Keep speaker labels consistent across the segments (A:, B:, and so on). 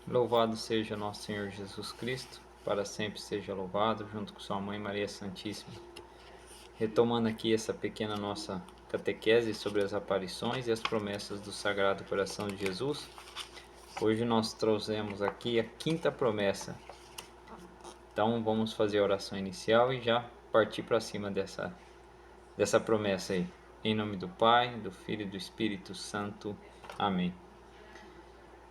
A: Louvado seja nosso Senhor Jesus Cristo, para sempre seja louvado, junto com sua mãe Maria Santíssima. Retomando aqui essa pequena nossa catequese sobre as aparições e as promessas do Sagrado Coração de Jesus, hoje nós trouxemos aqui a quinta promessa. Então vamos fazer a oração inicial e já partir para cima dessa promessa aí. Em nome do Pai, do Filho e do Espírito Santo. Amém.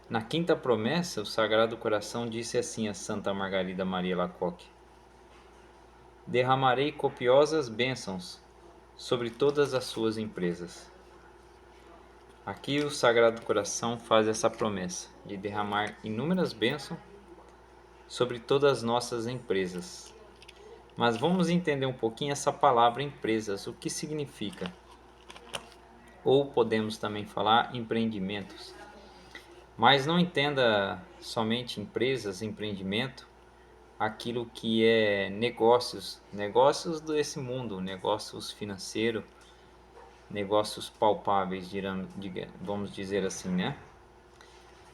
A: Na quinta promessa, o Sagrado Coração disse assim a Santa Margarida Maria Lacoque: derramarei copiosas bênçãos sobre todas as suas empresas. Aqui o Sagrado Coração faz essa promessa de derramar inúmeras bênçãos sobre todas as nossas empresas. Mas vamos entender um pouquinho essa palavra empresas, o que significa. Ou podemos também falar empreendimentos. Mas não entenda somente empresas, empreendimento, aquilo que é negócios desse mundo, negócios financeiros, negócios palpáveis, vamos dizer assim, né?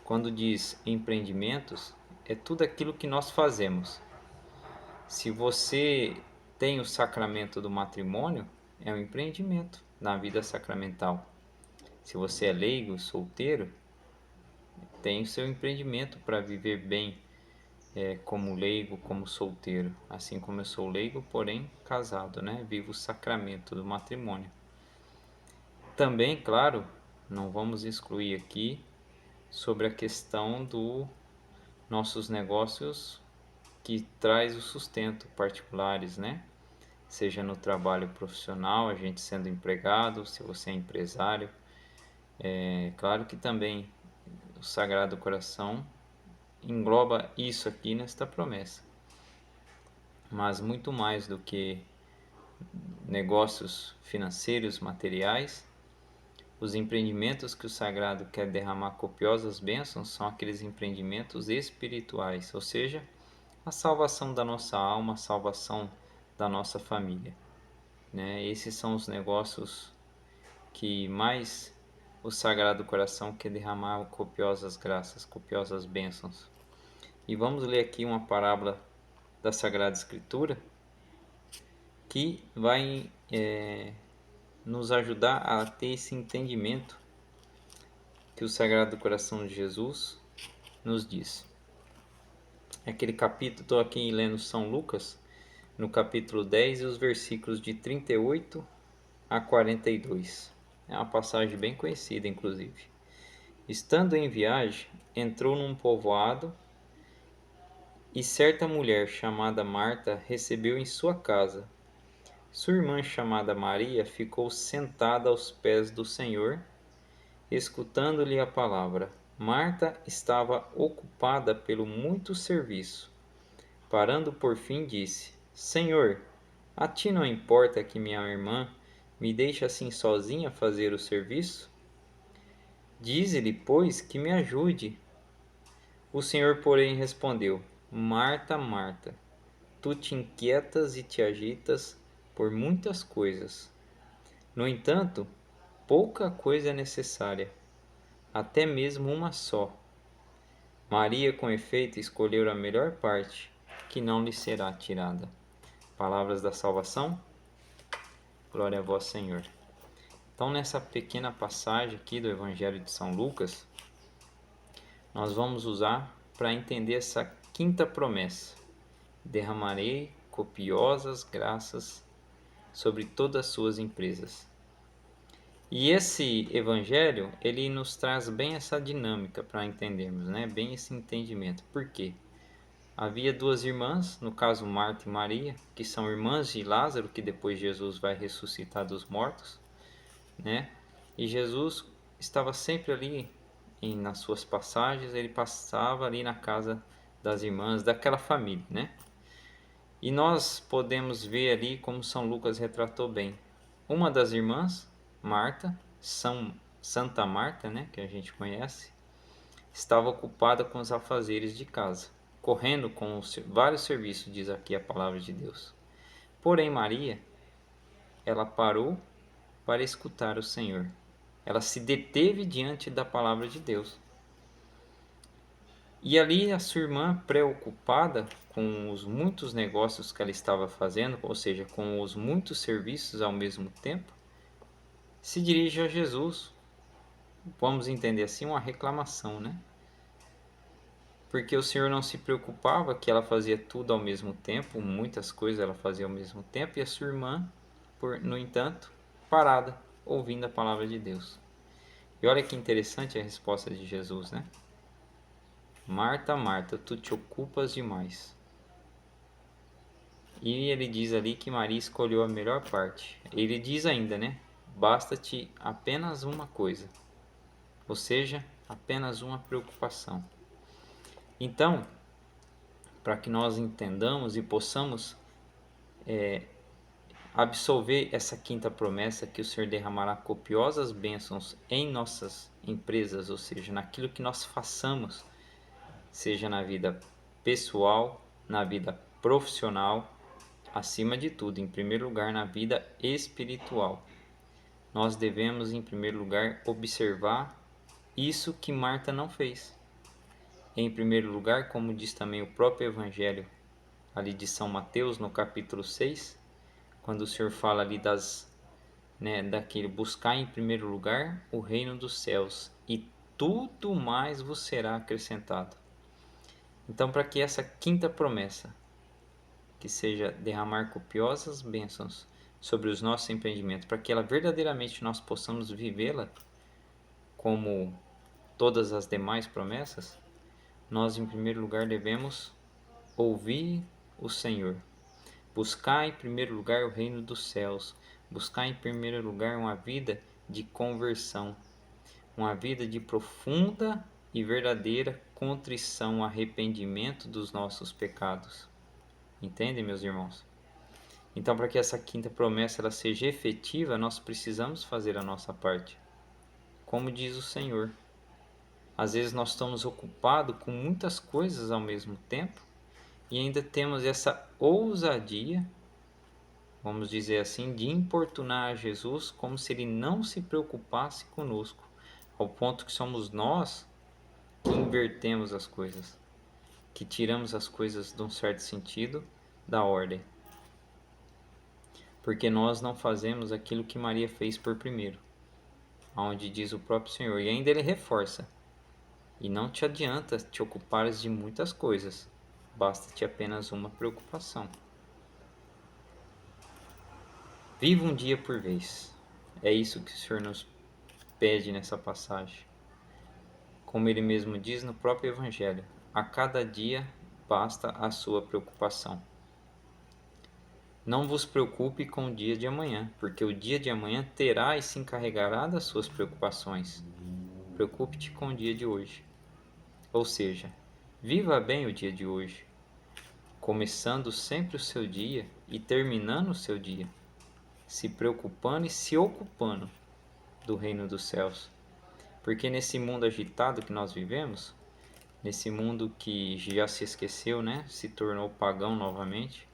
A: Quando diz empreendimentos, é tudo aquilo que nós fazemos. Se você tem o sacramento do matrimônio, é um empreendimento na vida sacramental. Se você é leigo, solteiro, tem o seu empreendimento para viver bem, como leigo, como solteiro. Assim como eu sou leigo, porém casado, né? Vivo o sacramento do matrimônio. Também, claro, não vamos excluir aqui sobre a questão dos nossos negócios que traz o sustento particulares, né? Seja no trabalho profissional, a gente sendo empregado, se você é empresário. Claro que também o Sagrado Coração engloba isso aqui nesta promessa. Mas muito mais do que negócios financeiros, materiais, os empreendimentos que o Sagrado quer derramar copiosas bênçãos são aqueles empreendimentos espirituais, ou seja, a salvação da nossa alma, a salvação da nossa família, né? Esses são os negócios que mais o Sagrado Coração quer derramar copiosas graças, copiosas bênçãos. E vamos ler aqui uma parábola da Sagrada Escritura que vai nos ajudar a ter esse entendimento que o Sagrado Coração de Jesus nos diz. Aquele capítulo, estou aqui lendo São Lucas, no capítulo 10 e os versículos de 38 a 42. É uma passagem bem conhecida, inclusive. Estando em viagem, entrou num povoado e certa mulher chamada Marta recebeu em sua casa. Sua irmã chamada Maria ficou sentada aos pés do Senhor, escutando-lhe a palavra. Marta estava ocupada pelo muito serviço. Parando por fim, disse: Senhor, a ti não importa que minha irmã me deixe assim sozinha fazer o serviço? Dize-lhe, pois, que me ajude. O Senhor, porém, respondeu: Marta, Marta, tu te inquietas e te agitas por muitas coisas. No entanto, pouca coisa é necessária, até mesmo uma só. Maria, com efeito, escolheu a melhor parte, que não lhe será tirada. Palavras da salvação. Glória a vós, Senhor. Então, nessa pequena passagem aqui do Evangelho de São Lucas, nós vamos usar para entender essa quinta promessa. Derramarei copiosas graças sobre todas as suas empresas. E esse evangelho, ele nos traz bem essa dinâmica para entendermos, né? Bem esse entendimento. Por quê? Havia duas irmãs, no caso Marta e Maria, que são irmãs de Lázaro, que depois Jesus vai ressuscitar dos mortos, né? E Jesus estava sempre ali nas suas passagens, ele passava ali na casa das irmãs daquela família, né? E nós podemos ver ali como São Lucas retratou bem. Uma das irmãs, Marta, Santa Marta, né, que a gente conhece, estava ocupada com os afazeres de casa, correndo com vários serviços, diz aqui a palavra de Deus. Porém, Maria, ela parou para escutar o Senhor. Ela se deteve diante da palavra de Deus. E ali a sua irmã, preocupada com os muitos negócios que ela estava fazendo, ou seja, com os muitos serviços ao mesmo tempo, se dirige a Jesus. Vamos entender assim, uma reclamação, né? Porque o Senhor não se preocupava que ela fazia tudo ao mesmo tempo, muitas coisas ela fazia ao mesmo tempo, e a sua irmã, no entanto, parada, ouvindo a palavra de Deus. E olha que interessante a resposta de Jesus, né? Marta, Marta, tu te ocupas demais. E ele diz ali que Maria escolheu a melhor parte. Ele diz ainda, né? Basta-te apenas uma coisa, ou seja, apenas uma preocupação. Então, para que nós entendamos e possamos absolver essa quinta promessa, que o Senhor derramará copiosas bênçãos em nossas empresas, ou seja, naquilo que nós façamos, seja na vida pessoal, na vida profissional, acima de tudo, em primeiro lugar, na vida espiritual. Nós devemos, em primeiro lugar, observar isso que Marta não fez. Em primeiro lugar, como diz também o próprio Evangelho ali de São Mateus, no capítulo 6, quando o Senhor fala ali daquele buscar em primeiro lugar o reino dos céus e tudo mais vos será acrescentado. Então, para que essa quinta promessa, que seja derramar copiosas bênçãos sobre os nossos empreendimentos, para que ela verdadeiramente nós possamos vivê-la como todas as demais promessas, nós em primeiro lugar devemos ouvir o Senhor. Buscar em primeiro lugar o reino dos céus. Buscar em primeiro lugar uma vida de conversão. Uma vida de profunda e verdadeira contrição, arrependimento dos nossos pecados. Entendem, meus irmãos? Então, para que essa quinta promessa ela seja efetiva, nós precisamos fazer a nossa parte. Como diz o Senhor, às vezes nós estamos ocupados com muitas coisas ao mesmo tempo e ainda temos essa ousadia, vamos dizer assim, de importunar a Jesus como se ele não se preocupasse conosco, ao ponto que somos nós que invertemos as coisas, que tiramos as coisas de um certo sentido da ordem. Porque nós não fazemos aquilo que Maria fez por primeiro, onde diz o próprio Senhor, e ainda ele reforça: e não te adianta te ocupares de muitas coisas, basta-te apenas uma preocupação. Viva um dia por vez. É isso que o Senhor nos pede nessa passagem. Como ele mesmo diz no próprio Evangelho, a cada dia basta a sua preocupação. Não vos preocupe com o dia de amanhã, porque o dia de amanhã terá e se encarregará das suas preocupações. Preocupe-te com o dia de hoje. Ou seja, viva bem o dia de hoje, começando sempre o seu dia e terminando o seu dia, se preocupando e se ocupando do reino dos céus. Porque nesse mundo agitado que nós vivemos, nesse mundo que já se esqueceu, né, se tornou pagão novamente,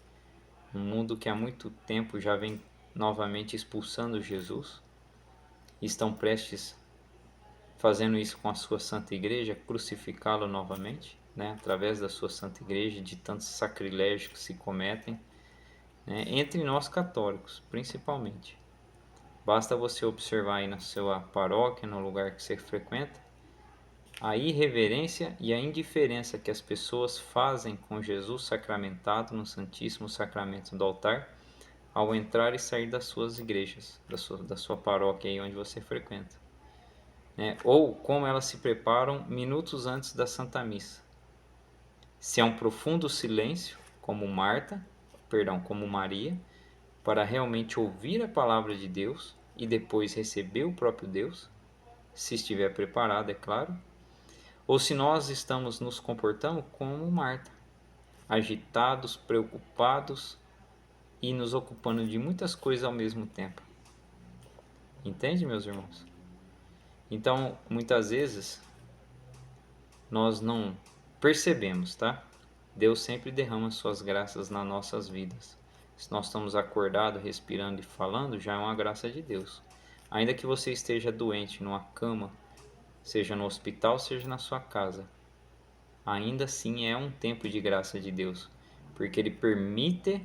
A: um mundo que há muito tempo já vem novamente expulsando Jesus, e estão prestes, fazendo isso com a sua Santa Igreja, crucificá-lo novamente, né, através da sua Santa Igreja, de tantos sacrilégios que se cometem, né, entre nós católicos, principalmente. Basta você observar aí na sua paróquia, no lugar que você frequenta, a irreverência e a indiferença que as pessoas fazem com Jesus sacramentado no Santíssimo Sacramento do altar, ao entrar e sair das suas igrejas, da sua paróquia aí onde você frequenta. Né? Ou como elas se preparam minutos antes da Santa Missa. Se há um profundo silêncio, como como Maria, para realmente ouvir a palavra de Deus e depois receber o próprio Deus, se estiver preparado, é claro, ou se nós estamos nos comportando como Marta, agitados, preocupados e nos ocupando de muitas coisas ao mesmo tempo. Entende, meus irmãos? Então, muitas vezes, nós não percebemos, tá? Deus sempre derrama suas graças nas nossas vidas. Se nós estamos acordados, respirando e falando, já é uma graça de Deus. Ainda que você esteja doente numa cama, seja no hospital, seja na sua casa, ainda assim é um tempo de graça de Deus, porque Ele permite,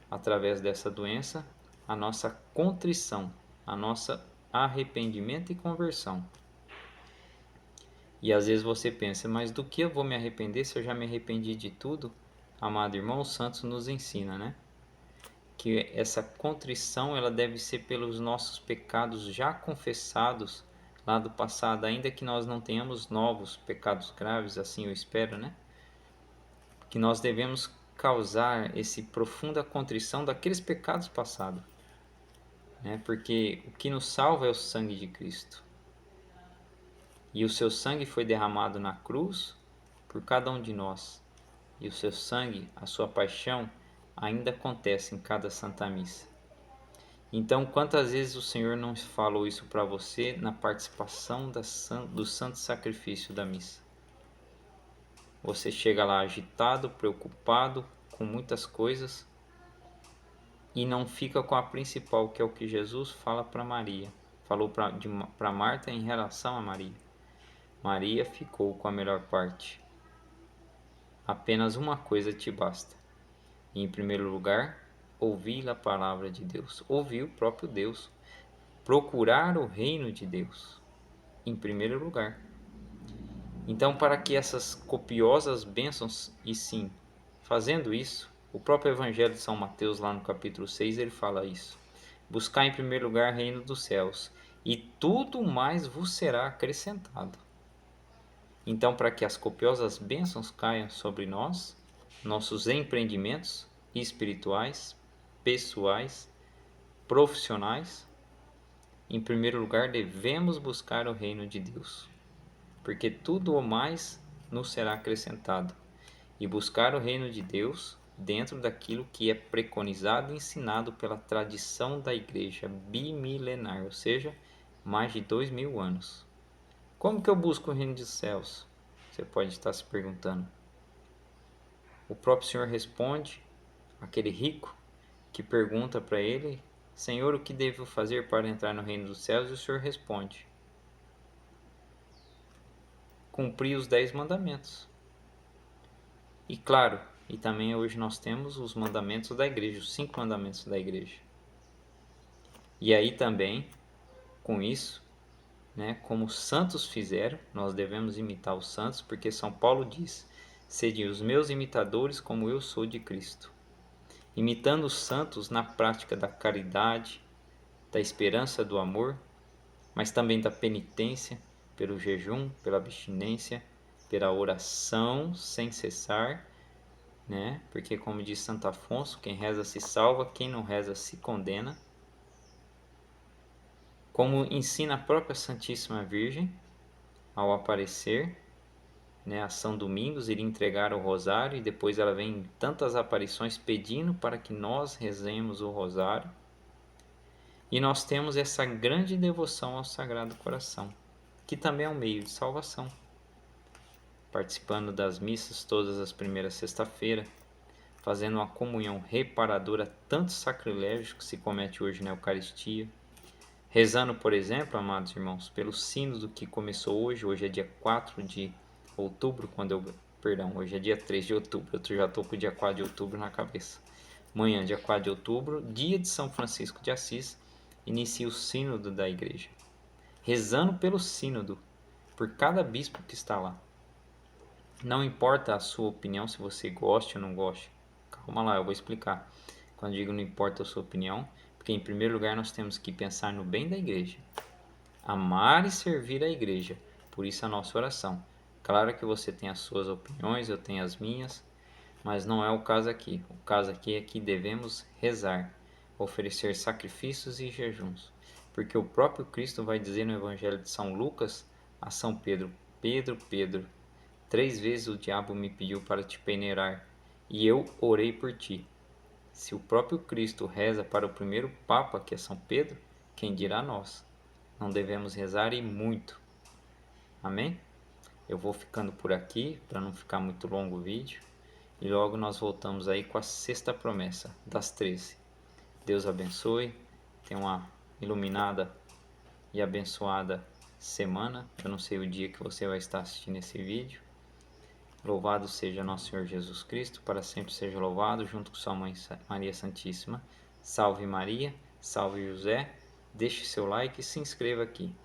A: através dessa doença, a nossa contrição, a nossa arrependimento e conversão. E às vezes você pensa, mas do que eu vou me arrepender se eu já me arrependi de tudo? Amado irmão, o Santos nos ensina, né? Que essa contrição ela deve ser pelos nossos pecados já confessados lá do passado, ainda que nós não tenhamos novos pecados graves, assim eu espero, né? Que nós devemos causar esse profunda contrição daqueles pecados passados, né? Porque o que nos salva é o sangue de Cristo. E o seu sangue foi derramado na cruz por cada um de nós. E o seu sangue, a sua paixão, ainda acontece em cada Santa Missa. Então, quantas vezes o Senhor não falou isso para você na participação do santo sacrifício da missa? Você chega lá agitado, preocupado, com muitas coisas e não fica com a principal, que é o que Jesus fala para Maria. Falou para Marta em relação a Maria. Maria ficou com a melhor parte. Apenas uma coisa te basta. E, em primeiro lugar, ouvir a palavra de Deus. Ouvir o próprio Deus. Procurar o reino de Deus, em primeiro lugar. Então, para que essas copiosas bênçãos, e sim, fazendo isso, o próprio Evangelho de São Mateus, lá no capítulo 6, ele fala isso. Buscar em primeiro lugar o reino dos céus, e tudo mais vos será acrescentado. Então, para que as copiosas bênçãos caiam sobre nós, nossos empreendimentos espirituais, pessoais, profissionais, em primeiro lugar devemos buscar o reino de Deus, porque tudo o mais nos será acrescentado. E buscar o reino de Deus dentro daquilo que é preconizado e ensinado pela tradição da igreja bimilenar, ou seja, mais de 2000 anos. Como que eu busco o reino dos céus? Você pode estar se perguntando. O próprio Senhor responde, aquele rico que pergunta para ele: Senhor, o que devo fazer para entrar no reino dos céus? E o Senhor responde: cumprir os 10 mandamentos. E claro, e também hoje nós temos os mandamentos da igreja, os 5 mandamentos da igreja. E aí também, com isso, né, como os santos fizeram, nós devemos imitar os santos, porque São Paulo diz: sede os meus imitadores como eu sou de Cristo. Imitando os santos na prática da caridade, da esperança do amor, mas também da penitência, pelo jejum, pela abstinência, pela oração sem cessar, né? Porque como diz Santo Afonso, quem reza se salva, quem não reza se condena. Como ensina a própria Santíssima Virgem ao aparecer, né, a São Domingos, ir entregar o rosário, e depois ela vem em tantas aparições pedindo para que nós rezemos o rosário. E nós temos essa grande devoção ao Sagrado Coração, que também é um meio de salvação. Participando das missas todas as primeiras sexta-feiras, fazendo uma comunhão reparadora a tantos sacrilégios que se comete hoje na Eucaristia. Rezando, por exemplo, amados irmãos, pelo sínodo que começou hoje. Hoje é dia 4 de outubro, hoje é dia 3 de outubro, eu já estou com o dia 4 de outubro na cabeça. Amanhã, dia 4 de outubro, dia de São Francisco de Assis, inicia o sínodo da igreja. Rezando pelo sínodo, por cada bispo que está lá. Não importa a sua opinião, se você gosta ou não gosta. Calma lá, eu vou explicar. Quando digo não importa a sua opinião, porque em primeiro lugar nós temos que pensar no bem da igreja. Amar e servir a igreja. Por isso a nossa oração. Claro que você tem as suas opiniões, eu tenho as minhas, mas não é o caso aqui. O caso aqui é que devemos rezar, oferecer sacrifícios e jejuns. Porque o próprio Cristo vai dizer no Evangelho de São Lucas a São Pedro: Pedro, Pedro, 3 vezes o diabo me pediu para te peneirar, e eu orei por ti. Se o próprio Cristo reza para o primeiro Papa, que é São Pedro, quem dirá nós? Não devemos rezar e muito. Amém? Eu vou ficando por aqui, para não ficar muito longo o vídeo. E logo nós voltamos aí com a sexta promessa, das 13. Deus abençoe. Tenha uma iluminada e abençoada semana. Eu não sei o dia que você vai estar assistindo esse vídeo. Louvado seja nosso Senhor Jesus Cristo, para sempre seja louvado, junto com sua mãe Maria Santíssima. Salve Maria, salve José. Deixe seu like e se inscreva aqui.